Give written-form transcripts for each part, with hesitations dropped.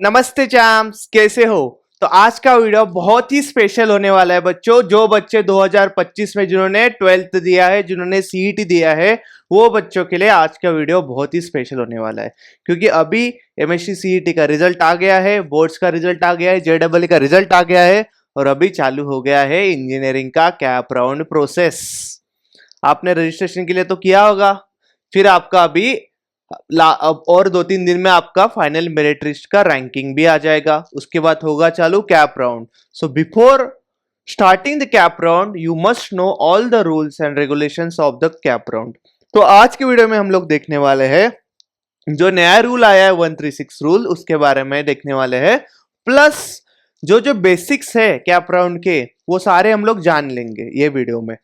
नमस्ते चैम्प्स, कैसे हो? तो आज का वीडियो बहुत ही स्पेशल होने वाला है बच्चों। जो बच्चे 2025 में जिन्होंने 12th दिया है, जिन्होंने सीईटी दिया है, वो बच्चों के लिए आज का वीडियो बहुत ही स्पेशल होने वाला है। क्योंकि अभी एमएससी सीईटी का रिजल्ट आ गया है, बोर्ड्स का रिजल्ट आ गया है, जेईई का रिजल्ट आ गया है और अभी चालू हो गया है इंजीनियरिंग का कैप राउंड प्रोसेस। आपने रजिस्ट्रेशन के लिए तो किया होगा, फिर आपका अभी अब और 2-3 दिन में आपका फाइनल मेरिट लिस्ट का रैंकिंग भी आ जाएगा। उसके बाद होगा चालू cap round. So before starting the cap round you must know all the rules and regulations of the cap round. तो आज के वीडियो में हम लोग देखने वाले हैं जो नया रूल आया है 136 रूल, उसके बारे में देखने वाले हैं। प्लस जो जो बेसिक्स है कैप राउंड के वो सारे हम लोग जान लेंगे ये वीडियो में।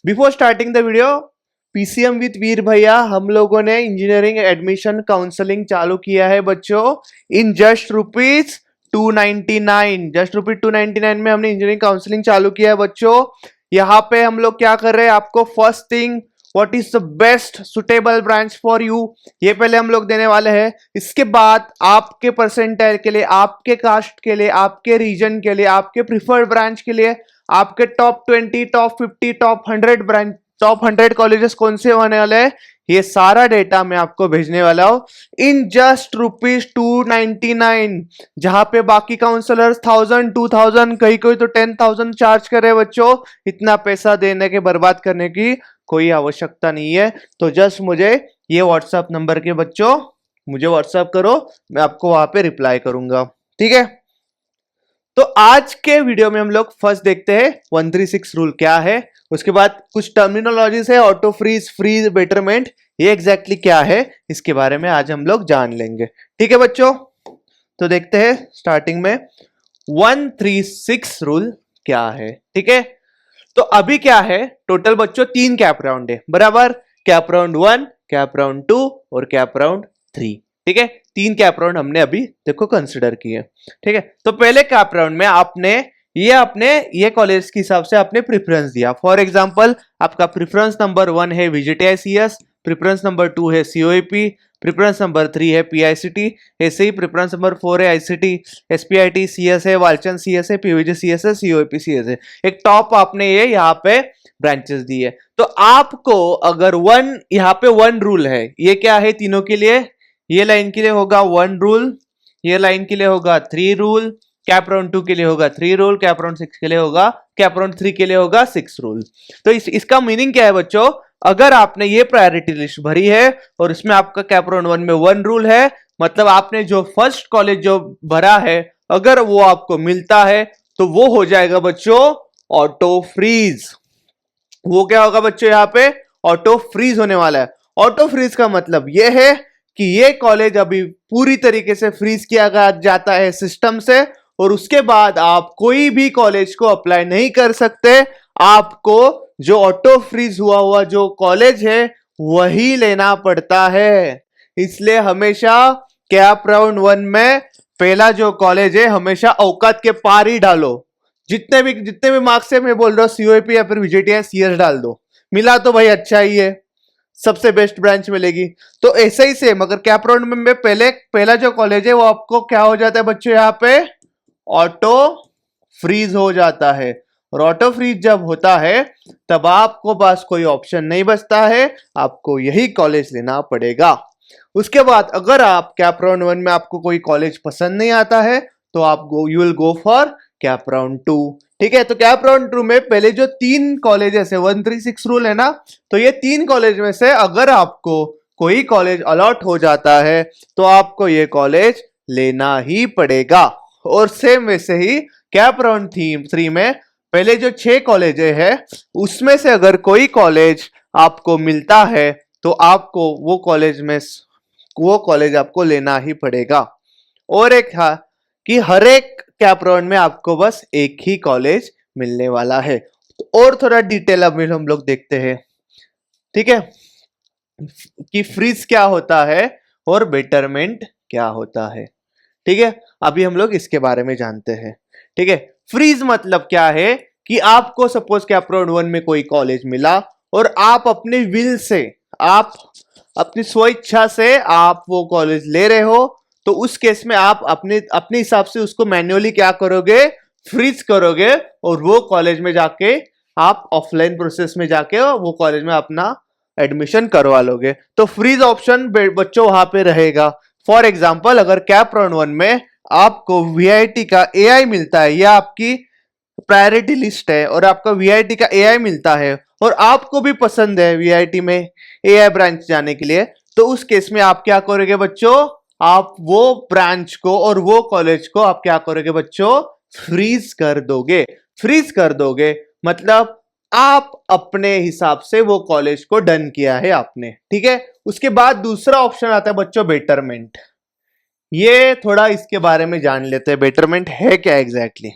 Before starting the video, PCM with Veer भैया, हम लोगों ने इंजीनियरिंग एडमिशन काउंसलिंग चालू किया है बच्चों in just rupees 299। Just rupees 299 में हमने इंजीनियरिंग काउंसलिंग चालू किया है बच्चों। यहाँ पे हम लोग क्या कर रहे हैं, आपको first thing what is the best suitable branch for you, ये पहले हम लोग देने वाले हैं। इसके बाद आपके परसेंटाइल के लिए, आपके कास्ट के लिए, आपके रीजन के लिए, आपके प्रिफर्ड ब्रांच के लिए, आपके top 20, top 50, top 100 branch, top 100 colleges कौन से होने वाले हैं, ये सारा डेटा मैं आपको भेजने वाला हूं इन जस्ट रुपीज 299। जहां पे बाकी काउंसलर्स 1000, 2000, कहीं कोई तो 10,000 चार्ज कर रहे हैं बच्चों। इतना पैसा देने के, बर्बाद करने की कोई आवश्यकता नहीं है। तो जस्ट मुझे ये व्हाट्सएप नंबर के बच्चों मुझे व्हाट्सएप करो, मैं आपको वहां पे रिप्लाई करूंगा, ठीक है। तो आज के वीडियो में हम लोग फर्स्ट देखते हैं 136 रूल क्या है। उसके बाद कुछ टर्मिनोलॉजीज है, ऑटो फ्रीज, फ्रीज, बेटरमेंट, ये एग्जैक्टली क्या है इसके बारे में आज हम लोग जान लेंगे, ठीक है बच्चों। तो देखते हैं स्टार्टिंग में 136 रूल क्या है, ठीक है। तो अभी क्या है, टोटल बच्चों 3 कैप राउंड है, बराबर। कैप राउंड 1, कैप राउंड 2 और कैप राउंड 3, ठीक है। 3 कैप राउंड हमने अभी देखो कंसिडर किए, ठीक है। तो पहले कैप राउंड में आपने ये कॉलेज के हिसाब से आपने प्रेफरेंस दिया। फॉर एग्जांपल आपका प्रेफरेंस नंबर 1 है VJTICS, प्रेफरेंस नंबर 2 है COEP, प्रेफरेंस नंबर 3 है PICT, ऐसे ही प्रेफरेंस नंबर 4 है ICT, SPIT CS है, वालचंद CS है, PVJ CS है, COEP CS है। एक टॉप आपने ये यहाँ पे ब्रांचेस दी है। तो आपको अगर यहाँ पे 1 रूल है, ये क्या है तीनों के लिए, ये लाइन के लिए होगा 1 रूल, ये लाइन के लिए होगा 3 रूल, कैप राउंड 2 के लिए होगा 3 रूल, कैप राउंड 6 के लिए होगा, कैप राउंड 3 के लिए होगा 6 रूल। तो इसका मीनिंग क्या है बच्चों, अगर आपने ये प्रायोरिटी लिस्ट भरी है और इसमें आपका कैप राउंड 1 में 1 रूल है, मतलब आपने जो फर्स्ट कॉलेज जो भरा है अगर वो आपको मिलता है तो वो हो जाएगा बच्चों ऑटो फ्रीज। वो क्या होगा बच्चों, यहाँ पे ऑटो फ्रीज होने वाला है। ऑटो फ्रीज का मतलब ये है कि ये कॉलेज अभी पूरी तरीके से फ्रीज किया जाता है सिस्टम से, और उसके बाद आप कोई भी कॉलेज को अप्लाई नहीं कर सकते। आपको जो ऑटो फ्रीज हुआ जो कॉलेज है वही लेना पड़ता है। इसलिए हमेशा कैप राउंड 1 में पहला जो कॉलेज है हमेशा औकात के पार ही डालो। जितने भी मार्क्स है, मैं बोल रहा हूँ COEP या फिर VJTICS डाल दो, मिला तो भाई अच्छा ही है, सबसे बेस्ट ब्रांच मिलेगी। तो ऐसे ही सेम अगर कैप राउंड में पहला जो कॉलेज है वो आपको क्या हो जाता है बच्चों, यहाँ पे ऑटो फ्रीज हो जाता है। और ऑटो फ्रीज जब होता है तब आपको पास कोई ऑप्शन नहीं बचता है, आपको यही कॉलेज लेना पड़ेगा। उसके बाद अगर आप कैप राउंड 1 में आपको कोई कॉलेज पसंद नहीं आता है तो आप you will go for cap round 2, ठीक है। तो कैप राउंड 2 में पहले जो 3 कॉलेजेस है, 136 रूल है ना, तो ये 3 कॉलेज में से अगर आपको कोई कॉलेज अलॉट हो जाता है तो आपको ये कॉलेज लेना ही पड़ेगा। और सेम वैसे ही कैप राउंड 3 में पहले जो 6 कॉलेज है उसमें से अगर कोई कॉलेज आपको मिलता है तो आपको वो कॉलेज आपको लेना ही पड़ेगा। और एक है कि हर एक कैप राउंड में आपको बस एक ही कॉलेज मिलने वाला है। तो और थोड़ा डिटेल अब हम लोग देखते हैं, ठीक है, कि फ्रीज क्या होता है और बेटरमेंट क्या होता है, ठीक है। अभी हम लोग इसके बारे में जानते हैं, ठीक है। फ्रीज मतलब क्या है कि आपको सपोज कैप राउंड 1 में कोई कॉलेज मिला और आप अपने विल से, आप अपनी स्वेच्छा से आप वो कॉलेज ले रहे हो, तो उस केस में आप अपने अपने हिसाब से उसको मैन्युअली क्या करोगे, फ्रीज करोगे और वो कॉलेज में जाके आप ऑफलाइन प्रोसेस में जाके वो कॉलेज में अपना एडमिशन करवा लोगे। तो फ्रीज ऑप्शन बच्चों वहां पे रहेगा। फॉर एग्जाम्पल अगर कैप राउंड 1 में आपको वीआईटी का एआई मिलता है या आपकी प्रायोरिटी लिस्ट है और आपका वीआईटी का एआई मिलता है और आपको भी पसंद है वीआईटी में एआई ब्रांच जाने के लिए, तो उस केस में आप क्या करोगे बच्चों, आप वो ब्रांच को और वो कॉलेज को आप क्या करोगे बच्चों, फ्रीज कर दोगे। फ्रीज कर दोगे मतलब आप अपने हिसाब से वो कॉलेज को डन किया है आपने, ठीक है। उसके बाद दूसरा ऑप्शन आता है बच्चों बेटरमेंट। ये थोड़ा इसके बारे में जान लेते हैं, बेटरमेंट है क्या एग्जैक्टली।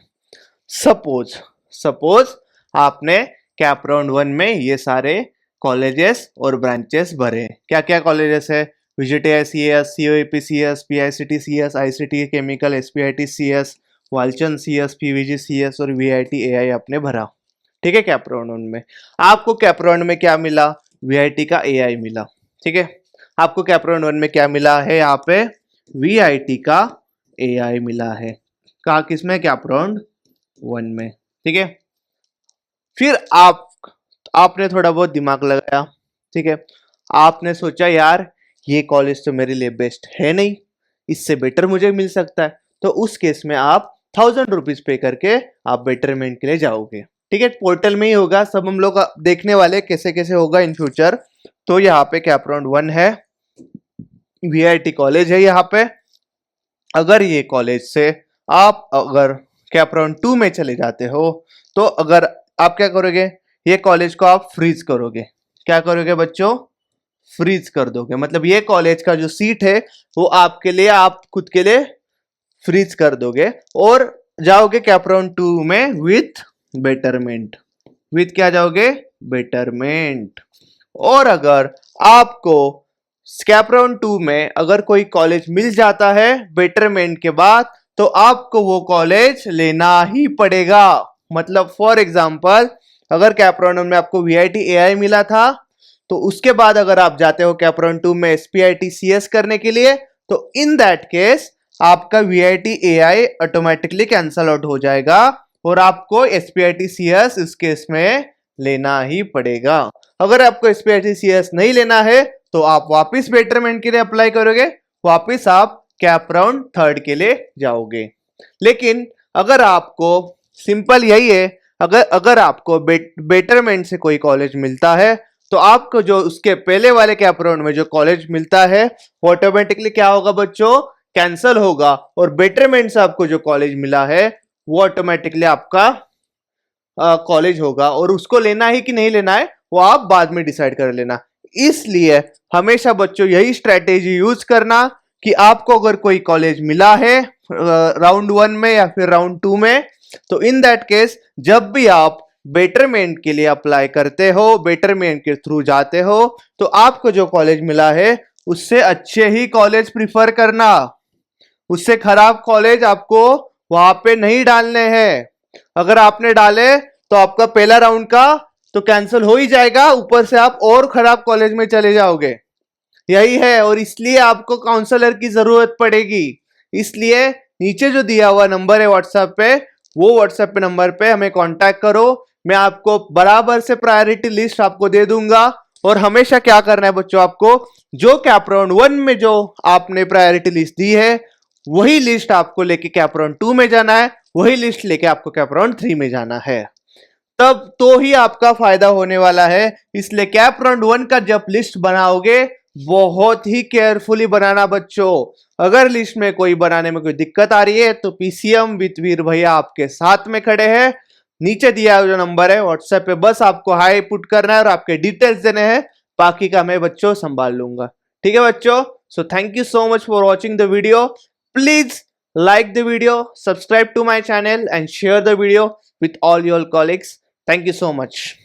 सपोज सपोज आपने कैप राउंड 1 में ये सारे कॉलेजेस और ब्रांचेस भरे। क्या क्या कॉलेजेस है, VJTI CS, COEP CS, PICT CS, ICT chemical, SPIT CS, Walchand CS, PVG CS और वीआईटी एआई आपने भरा, ठीक है। कैप राउंड 1 में आपको कैप राउंड में क्या मिला, वीआईटी का एआई मिला, ठीक है। आपको कैप राउंड 1 में क्या मिला है, यहाँ पे वीआईटी का एआई मिला है। कहा किसमें, कैप राउंड 1 में, ठीक है। फिर आपने थोड़ा बहुत दिमाग लगाया, ठीक है। आपने सोचा यार ये कॉलेज तो मेरे लिए बेस्ट है नहीं, इससे बेटर मुझे मिल सकता है, तो उस केस में आप 1000 रुपीज पे करके आप बेटरमेंट के लिए जाओगे, ठीक है। पोर्टल में ही होगा सब, हम लोग देखने वाले कैसे कैसे होगा इन फ्यूचर। तो यहाँ पे कैप राउंड 1 है, वीआईटी कॉलेज है यहाँ पे। अगर ये कॉलेज से आप अगर कैप राउंड 2 में चले जाते हो तो अगर आप क्या करोगे, ये कॉलेज को आप फ्रीज करोगे। क्या करोगे बच्चों, फ्रीज कर दोगे, मतलब ये कॉलेज का जो सीट है वो आपके लिए, आप खुद के लिए फ्रीज कर दोगे और जाओगे कैप राउंड 2 में विथ बेटरमेंट। विथ क्या जाओगे, बेटरमेंट। और अगर आपको कैप राउंड 2 में अगर कोई कॉलेज मिल जाता है बेटरमेंट के बाद, तो आपको वो कॉलेज लेना ही पड़ेगा। मतलब फॉर एग्जांपल अगर कैप राउंड में आपको वीआईटी एआई मिला था, तो उसके बाद अगर आप जाते हो कैप राउंड 2 में एसपीआईटी सीएस करने के लिए, तो इन दैट केस आपका VIT AI automatically cancel out हो जाएगा और आपको एसपीआईटी सीएस इस केस में लेना ही पड़ेगा। अगर आपको एसपीआईटी सीएस नहीं लेना है तो आप वापस बेटरमेंट के लिए अप्लाई करोगे, वापस आप कैप राउंड 3 के लिए जाओगे। लेकिन अगर आपको सिंपल यही है, अगर आपको बेटरमेंट से कोई कॉलेज मिलता है तो आपको जो उसके पहले वाले कैप राउंड में जो कॉलेज मिलता है वो ऑटोमेटिकली क्या होगा बच्चों, कैंसल होगा। और बेटरमेंट से आपको जो कॉलेज मिला है वो ऑटोमेटिकली आपका कॉलेज होगा और उसको लेना ही कि नहीं लेना है वो आप बाद में डिसाइड कर लेना। इसलिए हमेशा बच्चों यही स्ट्रेटेजी यूज करना कि आपको अगर कोई कॉलेज मिला है राउंड 1 में या फिर राउंड 2 में, तो इन दैट केस जब भी आप बेटरमेंट के लिए अप्लाई करते हो, बेटरमेंट के थ्रू जाते हो, तो आपको जो कॉलेज मिला है उससे अच्छे ही कॉलेज प्रिफर करना। उससे खराब कॉलेज आपको वहां पे नहीं डालने हैं। अगर आपने डाले तो आपका पहला राउंड का तो कैंसिल हो ही जाएगा, ऊपर से आप और खराब कॉलेज में चले जाओगे। यही है, और इसलिए आपको काउंसलर की जरूरत पड़ेगी। इसलिए नीचे जो दिया हुआ नंबर है व्हाट्सएप पे, वो व्हाट्सएप पे नंबर पे हमें कांटेक्ट करो। मैं आपको बराबर से प्रायोरिटी लिस्ट आपको दे दूंगा। और हमेशा क्या करना है बच्चों, आपको जो कैप राउंड 1 में जो आपने प्रायोरिटी लिस्ट दी है वही लिस्ट आपको लेके कैप राउंड 2 में जाना है, वही लिस्ट लेके आपको कैप राउंड 3 में जाना है, तब तो ही आपका फायदा होने वाला है। इसलिए कैप राउंड 1 का जब लिस्ट बनाओगे बहुत ही केयरफुली बनाना बच्चों। अगर लिस्ट में कोई बनाने में कोई दिक्कत आ रही है तो पीसीएम विद वीर भैया आपके साथ में खड़े हैं। नीचे दिया हुआ जो नंबर है व्हाट्सएप पे बस आपको हाई पुट करना है और आपके डिटेल्स देने हैं, बाकी का मैं बच्चों संभाल लूंगा। ठीक है बच्चों, so thank you so much for watching the video. Please like the video, subscribe to my channel and share the video with all your colleagues. Thank you so much.